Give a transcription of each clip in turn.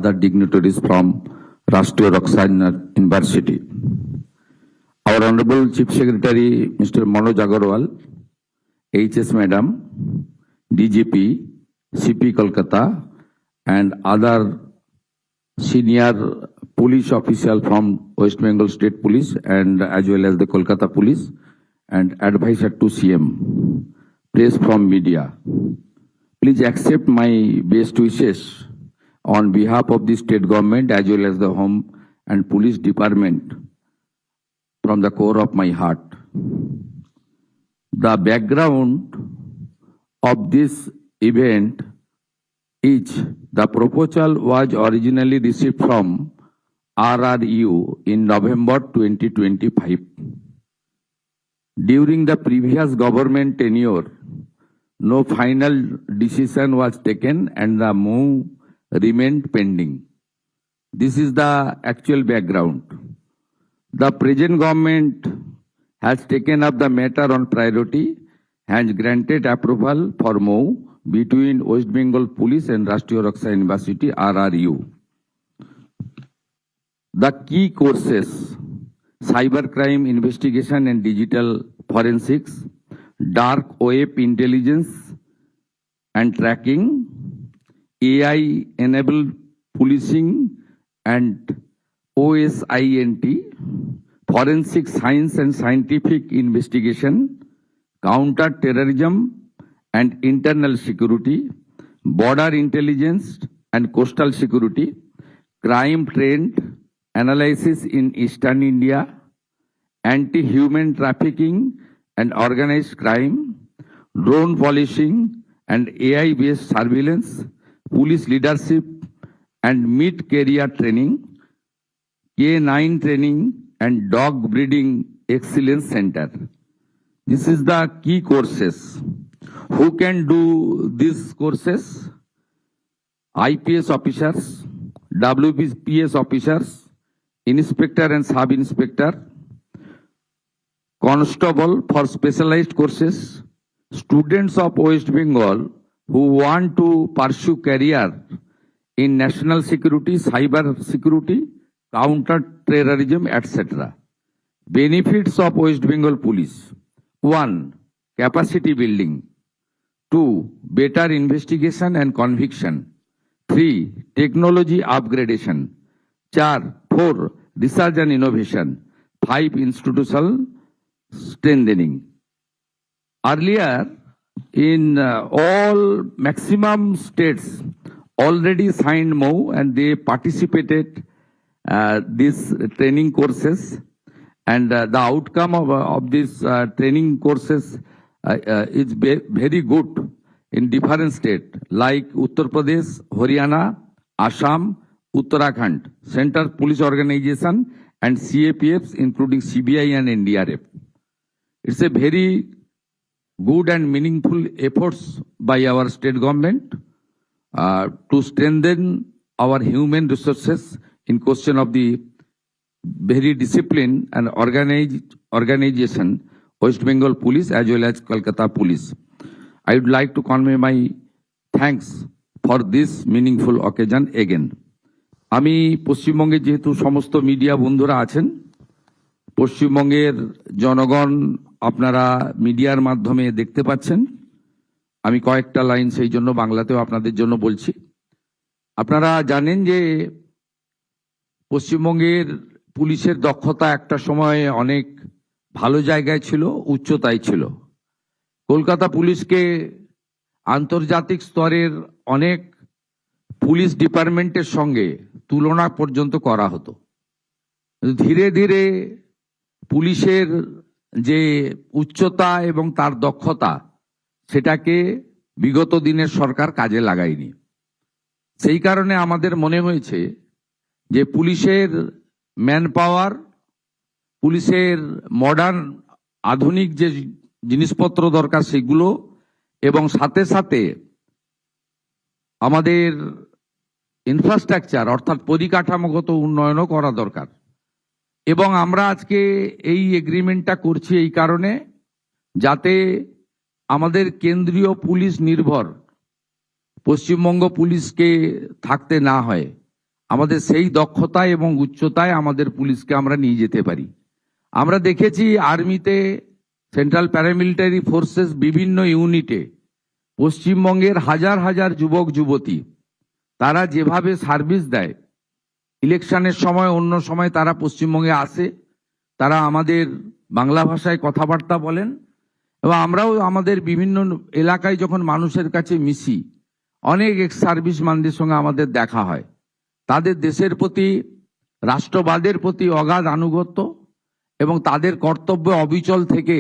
other dignitaries from Rashtriya Raksha University. Our Honorable Chief Secretary, Mr. Manoj Agarwal, HS Madam, DGP, CP Kolkata, and other senior police officials from West Bengal State Police and as well as the Kolkata Police, and advisor to CM, press from media. Please accept my best wishes on behalf of the state government as well as the Home and Police Department from the core of my heart. The background of this event is the proposal was originally received from RRU in November 2025. During the previous government tenure, no final decision was taken and the move remained pending. This is the actual background. The present government has taken up the matter on priority and granted approval for move between West Bengal Police and Rashtriya Raksha University RRU. The key courses: cybercrime investigation and digital forensics, dark web intelligence and tracking, AI-enabled policing and OSINT, forensic science and scientific investigation, counter-terrorism and internal security, border intelligence and coastal security, crime trend analysis in Eastern India, anti-human trafficking and organized crime, drone policing and AI-based surveillance, police leadership and mid-career training, K9 training and dog breeding excellence center. This is the key courses. Who can do these courses? IPS officers, WPS officers, inspector and sub-inspector, constable for specialized courses, students of West Bengal who want to pursue career in national security, cyber security, counter-terrorism, etc. Benefits of West Bengal Police: 1. Capacity building. 2. Better investigation and conviction. 3. Technology upgradation. 4. Research and innovation. 5. Institutional strengthening. Earlier, in all maximum states already signed MOU and they participated these training courses, and the outcome of these training courses is very good in different states like Uttar Pradesh, Haryana, Assam, Uttarakhand, Central Police Organization and CAPFs including CBI and NDRF. It's a very good and meaningful efforts by our state government to strengthen our human resources in question of the very disciplined and organization West Bengal Police as well as Kolkata Police. I would like to convey my thanks for this meaningful occasion again. আমি পশ্চিমবঙ্গে যেহেতু সমস্ত media বন্ধুরা আছেন, পশ্চিমবঙ্গের জনগণ আপনারা মিডিয়ার মাধ্যমে দেখতে পাচ্ছেন, আমি কয়েকটা লাইন সেই জন্য বাংলাতেও আপনাদের জন্য বলছি। আপনারা জানেন যে পশ্চিমবঙ্গের পুলিশের দক্ষতা একটা সময় অনেক ভালো জায়গায় ছিল, উচ্চতায় ছিল। কলকাতা পুলিশকে আন্তর্জাতিক স্তরের অনেক পুলিশ ডিপার্টমেন্টের সঙ্গে তুলনা পর্যন্ত করা হতো। ধীরে ধীরে পুলিশের যে উচ্চতা এবং তার দক্ষতা সেটাকে বিগত দিনের সরকার কাজে লাগায়নি। সেই কারণে আমাদের মনে হয়েছে যে পুলিশের ম্যান পাওয়ার, পুলিশের মডার্ন আধুনিক যে জিনিসপত্র দরকার সেগুলো এবং সাথে সাথে আমাদের ইনফ্রাস্ট্রাকচার অর্থাৎ পরিকাঠামোগত উন্নয়নও করা দরকার। এবং আমরা আজকে এই এগ্রিমেন্টটা করছি এই কারণে যাতে আমাদের কেন্দ্রীয় পুলিশ নির্ভর পশ্চিমবঙ্গ পুলিশকে থাকতে না হয়। আমাদের সেই দক্ষতা এবং উচ্চতায় আমাদের পুলিশকে আমরা নিয়ে যেতে পারি। আমরা দেখেছি আর্মিতে, সেন্ট্রাল প্যারামিলিটারি ফোর্সেস বিভিন্ন ইউনিটে পশ্চিমবঙ্গের হাজার হাজার যুবক যুবতী তারা যেভাবে সার্ভিস দেয়, ইলেকশনের সময় অন্য সময় তারা পশ্চিমবঙ্গে আসে, তারা আমাদের বাংলা ভাষায় কথাবার্তা বলেন এবং আমরাও আমাদের বিভিন্ন এলাকায় যখন মানুষের কাছে মিশি, অনেক এক্স সার্ভিসম্যানদের সঙ্গে আমাদের দেখা হয়। তাদের দেশের প্রতি, রাষ্ট্রবাদের প্রতি অগাধ আনুগত্য এবং তাদের কর্তব্য অবিচল থেকে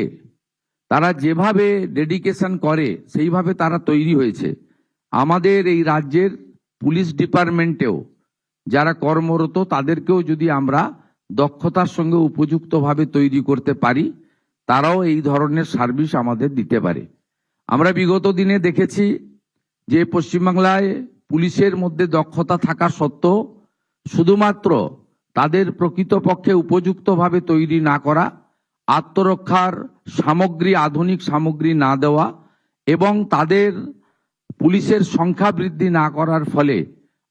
তারা যেভাবে ডেডিকেশন করে সেইভাবে তারা তৈরি হয়েছে। আমাদের এই রাজ্যের পুলিশ ডিপার্টমেন্টেও যারা কর্মরত তাদেরকেও যদি আমরা দক্ষতার সঙ্গে উপযুক্তভাবে তৈরি করতে পারি, তারাও এই ধরনের সার্ভিস আমাদের দিতে পারে। আমরা বিগত দিনে দেখেছি যে পশ্চিমবাংলায় পুলিশের মধ্যে দক্ষতা থাকা সত্ত্বেও শুধুমাত্র তাদের প্রকৃতপক্ষে উপযুক্তভাবে তৈরি না করা, আত্মরক্ষার সামগ্রী, আধুনিক সামগ্রী না দেওয়া এবং তাদের পুলিশের সংখ্যা বৃদ্ধি না করার ফলে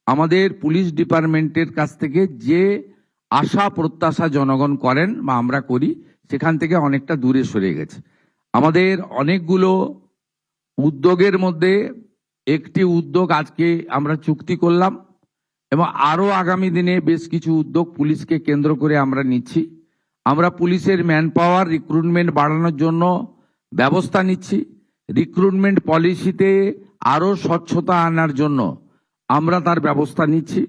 আমাদের পুলিশ ডিপার্টমেন্টের কাছ থেকে যে আশা প্রত্যাশা জনগণ করেন বা আমরা করি, সেখান থেকে অনেকটা দূরে সরে গেছে। আমাদের অনেকগুলো উদ্যোগের মধ্যে একটি উদ্যোগ আজকে আমরা চুক্তি করলাম এবং আরও আগামী দিনে বেশ কিছু উদ্যোগ পুলিশকে কেন্দ্র করে আমরা নিচ্ছি। আমরা পুলিশের ম্যান পাওয়ার রিক্রুটমেন্ট বাড়ানোর জন্য ব্যবস্থা নিচ্ছি। রিক্রুটমেন্ট পলিসিতে আরও স্বচ্ছতা আনার জন্য আমরা তার ব্যবস্থা নিচ্ছি।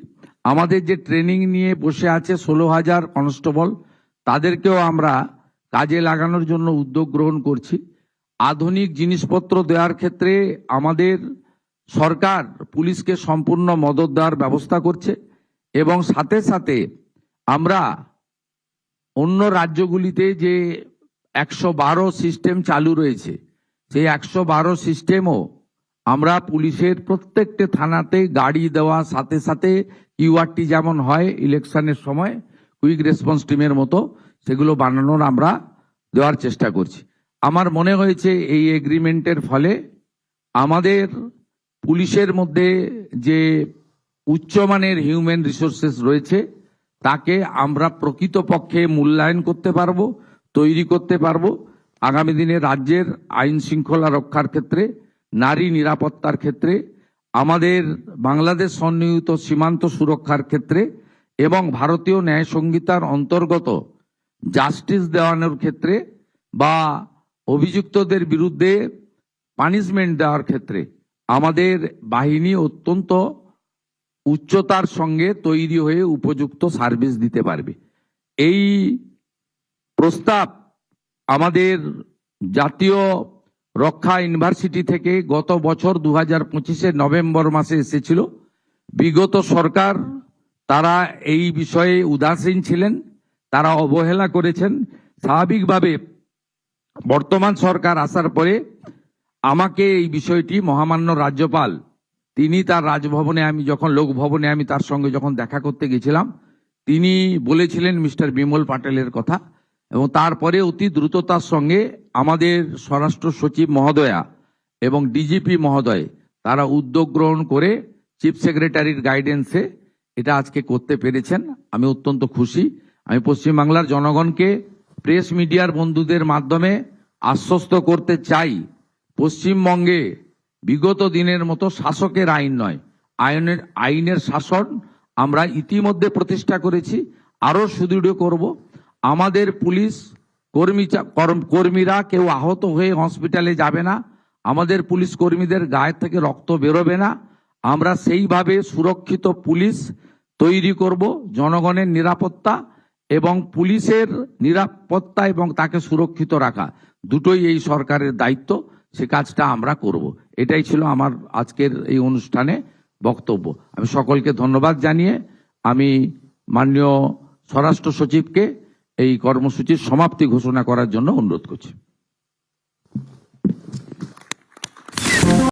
আমাদের যে ট্রেনিং নিয়ে বসে আছে 16,000 কনস্টেবল, তাদেরকেও আমরা কাজে লাগানোর জন্য উদ্যোগ গ্রহণ করছি। আধুনিক জিনিসপত্র দেওয়ার ক্ষেত্রে আমাদের সরকার পুলিশকে সম্পূর্ণ মদত দেওয়ার ব্যবস্থা করছে এবং সাথে সাথে আমরা অন্য রাজ্যগুলিতে যে 112 সিস্টেম চালু রয়েছে, সেই 112 সিস্টেমও আমরা পুলিশের প্রত্যেকটা থানাতে গাড়ি দেওয়া, সাথে সাথে কিউআরটি যেমন হয় ইলেকশনের সময় কুইক রেসপন্স টিমের মতো, সেগুলো বানানোর আমরা দেওয়ার চেষ্টা করছি। আমার মনে হয়েছে এই এগ্রিমেন্টের ফলে আমাদের পুলিশের মধ্যে যে উচ্চমানের হিউম্যান রিসোর্সেস রয়েছে তাকে আমরা প্রকৃতপক্ষে মূল্যায়ন করতে পারবো, তৈরি করতে পারবো। আগামী দিনে রাজ্যের আইন শৃঙ্খলা রক্ষার ক্ষেত্রে, নারী নিরাপত্তার ক্ষেত্রে, আমাদের বাংলাদেশ সন্নিহিত সীমান্ত সুরক্ষার ক্ষেত্রে এবং ভারতীয় ন্যায় সংহিতার অন্তর্গত জাস্টিস দেওয়ানোর ক্ষেত্রে বা অভিযুক্তদের বিরুদ্ধে পানিশমেন্ট দেওয়ার ক্ষেত্রে আমাদের বাহিনী অত্যন্ত উচ্চতার সঙ্গে তৈরি হয়ে উপযুক্ত সার্ভিস দিতে পারবে। এই প্রস্তাব আমাদের জাতীয় রক্ষা ইউনিভার্সিটি থেকে গত বছর 2025 নভেম্বর মাসে এসেছিল। বিগত সরকার তারা এই বিষয়ে উদাসীন ছিলেন, তারা অবহেলা করেছেন। স্বাভাবিকভাবে বর্তমান সরকার আসার পরে আমাকে এই বিষয়টি মহামান্য রাজ্যপাল, তিনি তার রাজভবনে, আমি যখন লোকভবনে আমি তার সঙ্গে যখন দেখা করতে গেছিলাম, তিনি বলেছিলেন মিস্টার বিমল পাটেলের কথা এবং তারপরে অতি দ্রুততার সঙ্গে আমাদের স্বরাষ্ট্র সচিব মহোদয়া এবং ডিজিপি মহোদয় তারা উদ্যোগ গ্রহণ করে চিফ সেক্রেটারির গাইডেন্সে এটা আজকে করতে পেরেছেন। আমি অত্যন্ত খুশি। আমি পশ্চিমবাংলার জনগণকে প্রেস মিডিয়ার বন্ধুদের মাধ্যমে আশ্বস্ত করতে চাই, পশ্চিমবঙ্গে বিগত দিনের মতো শাসকের আইন নয়, আইনের শাসন আমরা ইতিমধ্যে প্রতিষ্ঠা করেছি, আরো সুদৃঢ় করব। আমাদের পুলিশ কর্মীরা কেউ আহত হয়ে হসপিটালে যাবে না, আমাদের পুলিশ কর্মীদের গায়ে থেকে রক্ত বেরোবে না। আমরা সেইভাবে সুরক্ষিত পুলিশ তৈরি করব। জনগণের নিরাপত্তা এবং পুলিশের নিরাপত্তা এবং তাকে সুরক্ষিত রাখা দুটোই এই সরকারের দায়িত্ব, সে কাজটা আমরা করব। এটাই ছিল আমার আজকের এই অনুষ্ঠানে বক্তব্য। আমি সকলকে ধন্যবাদ জানিয়ে আমি মাননীয় স্বরাষ্ট্র সচিবকে এই কর্মসূচির সমাপ্তি ঘোষণা করার জন্য অনুরোধ করছি।